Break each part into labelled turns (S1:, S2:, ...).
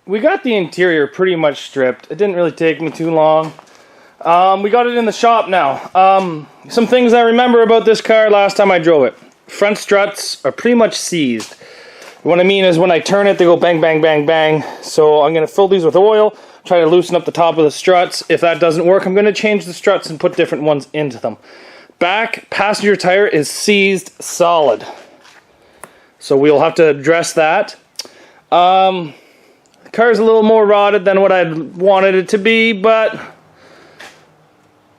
S1: we got the interior pretty much stripped. It didn't really take me too long. We got it in the shop now. Some things I remember about this car last time I drove it. Front struts are pretty much seized. What I mean is when I turn it, they go bang, bang, bang, bang. So I'm going to fill these with oil, try to loosen up the top of the struts. If that doesn't work, I'm going to change the struts and put different ones into them. Back passenger tire is seized solid. So we'll have to address that. The car's a little more rotted than what I wanted it to be, but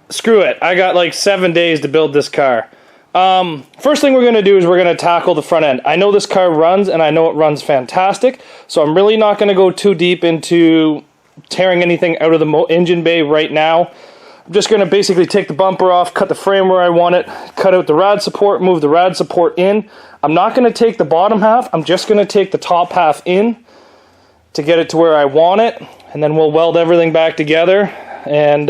S1: screw it. I got like 7 days to build this car. First thing we're going to do is we're going to tackle the front end. I know this car runs, and I know it runs fantastic, so I'm really not going to go too deep into tearing anything out of the engine bay right now. I'm just going to basically take the bumper off, cut the frame where I want it, cut out the rad support, move the rad support in. I'm not going to take the bottom half, I'm just going to take the top half in to get it to where I want it, and then we'll weld everything back together. And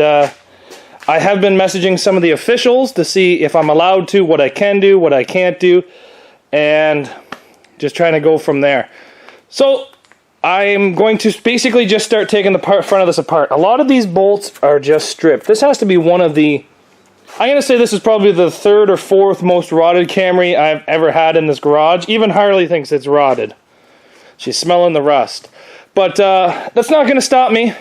S1: I have been messaging some of the officials to see if I'm allowed to, what I can do, what I can't do, and just trying to go from there. So I'm going to basically just start taking the front of this apart. A lot of these bolts are just stripped. This has to be one of the, I'm going to say this is probably the third or fourth most rotted Camry I've ever had in this garage. Even Harley thinks it's rotted. She's smelling the rust. But that's not going to stop me.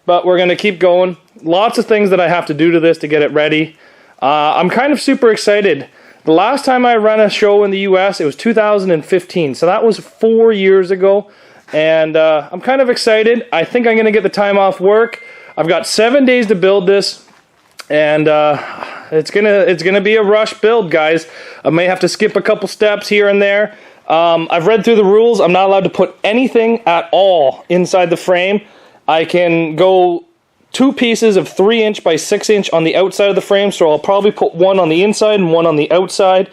S1: But we're going to keep going. Lots of things that I have to do to this to get it ready. I'm kind of super excited. The last time I ran a show in the US, it was 2015. So that was 4 years ago. And I'm kind of excited. I think I'm going to get the time off work. I've got 7 days to build this. And it's gonna be a rush build, guys. I may have to skip a couple steps here and there. I've read through the rules. I'm not allowed to put anything at all inside the frame. I can go 2 pieces of 3" by 6" on the outside of the frame, so I'll probably put one on the inside and one on the outside,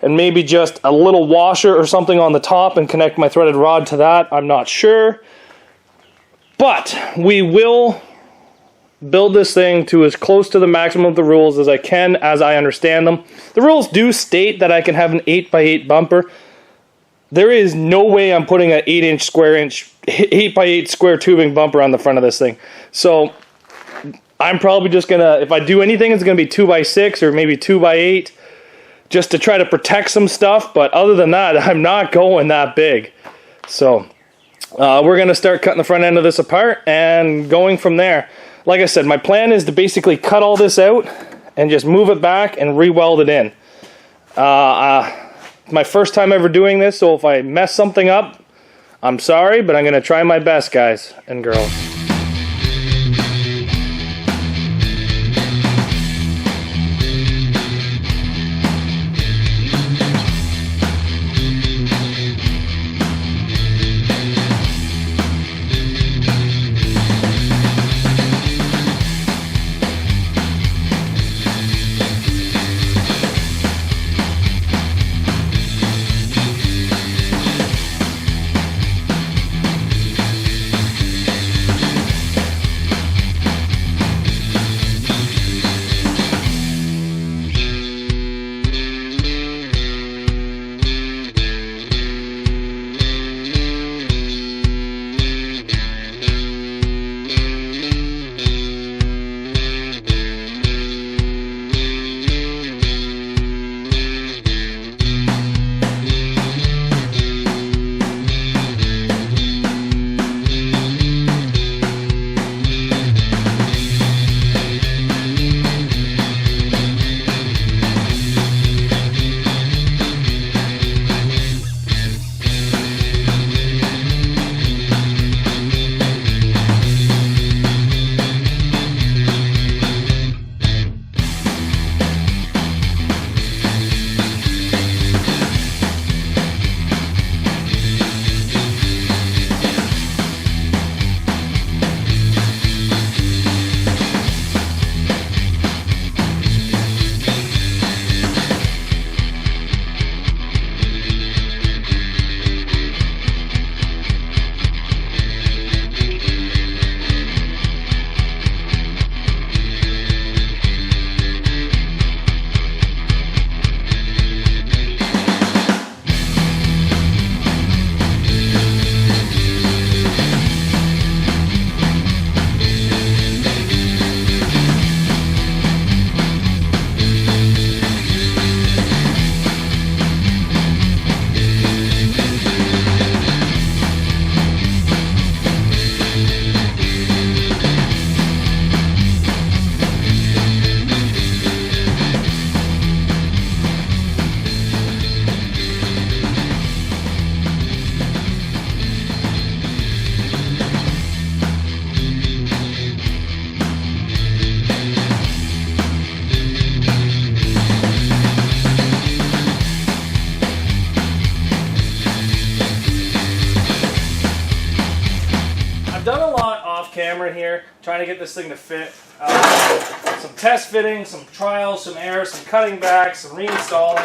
S1: and maybe just a little washer or something on the top and connect my threaded rod to that. I'm not sure. But we will build this thing to as close to the maximum of the rules as I can, as I understand them. The rules do state that I can have an 8x8 bumper. There is no way I'm putting an 8x8 square tubing bumper on the front of this thing. So I'm probably just gonna, if I do anything, it's gonna be 2x6 or maybe 2x8, just to try to protect some stuff. But other than that, I'm not going that big. So we're gonna start cutting the front end of this apart and going from there. Like I said, my plan is to basically cut all this out and just move it back and re-weld it in. My first time ever doing this, so if I mess something up, I'm sorry, but I'm going to try my best, guys and girls. off camera here, trying to get this thing to fit. Some test fitting, some trials, some air, some cutting back, some reinstalling,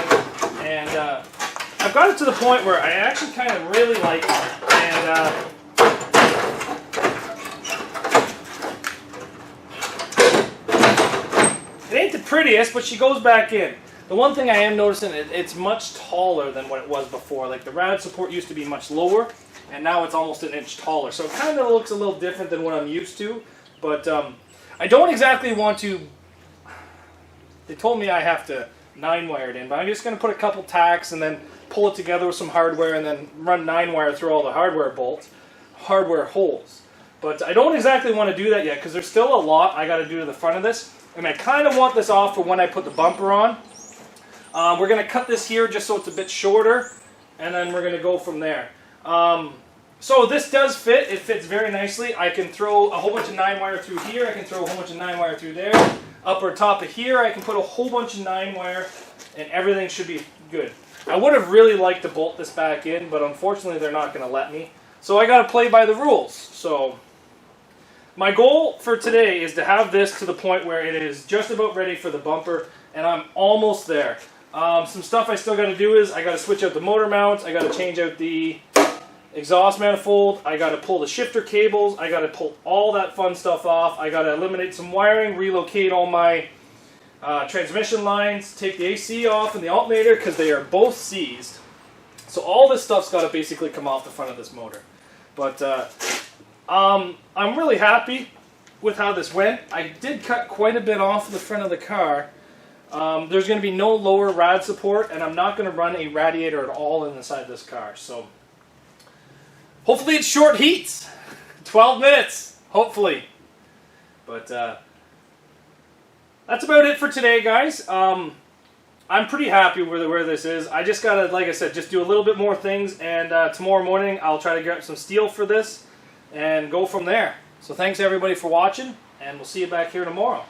S1: and I've got it to the point where I actually kind of really like it. And it ain't the prettiest, but she goes back in. The one thing I am noticing, it's much taller than what it was before. Like the rad support used to be much lower, and now it's almost an inch taller. So it kind of looks a little different than what I'm used to. But I don't exactly want to... They told me I have to 9-wire it in, but I'm just going to put a couple tacks and then pull it together with some hardware and then run 9-wire through all the hardware holes. But I don't exactly want to do that yet because there's still a lot I got to do to the front of this. And I kind of want this off for when I put the bumper on. We're going to cut this here just so it's a bit shorter, and then we're going to go from there. So this does fit. It fits very nicely. I can throw a whole bunch of 9-wire through here. I can throw a whole bunch of 9-wire through there. Upper top of here, I can put a whole bunch of 9-wire, and everything should be good. I would have really liked to bolt this back in, but unfortunately they're not going to let me. So I got to play by the rules. So my goal for today is to have this to the point where it is just about ready for the bumper, and I'm almost there. Some stuff I still got to do is I got to switch out the motor mounts, I got to change out the exhaust manifold, I got to pull the shifter cables, I got to pull all that fun stuff off, I got to eliminate some wiring, relocate all my transmission lines, take the AC off and the alternator because they are both seized. So all this stuff's got to basically come off the front of this motor. But I'm really happy with how this went. I did cut quite a bit off the front of the car. There's going to be no lower rad support, and I'm not going to run a radiator at all inside this car. So hopefully it's short heats, 12 minutes, hopefully. But that's about it for today, guys. I'm pretty happy with where this is. I just got to, like I said, just do a little bit more things, and tomorrow morning I'll try to grab some steel for this and go from there. So thanks everybody for watching, and we'll see you back here tomorrow.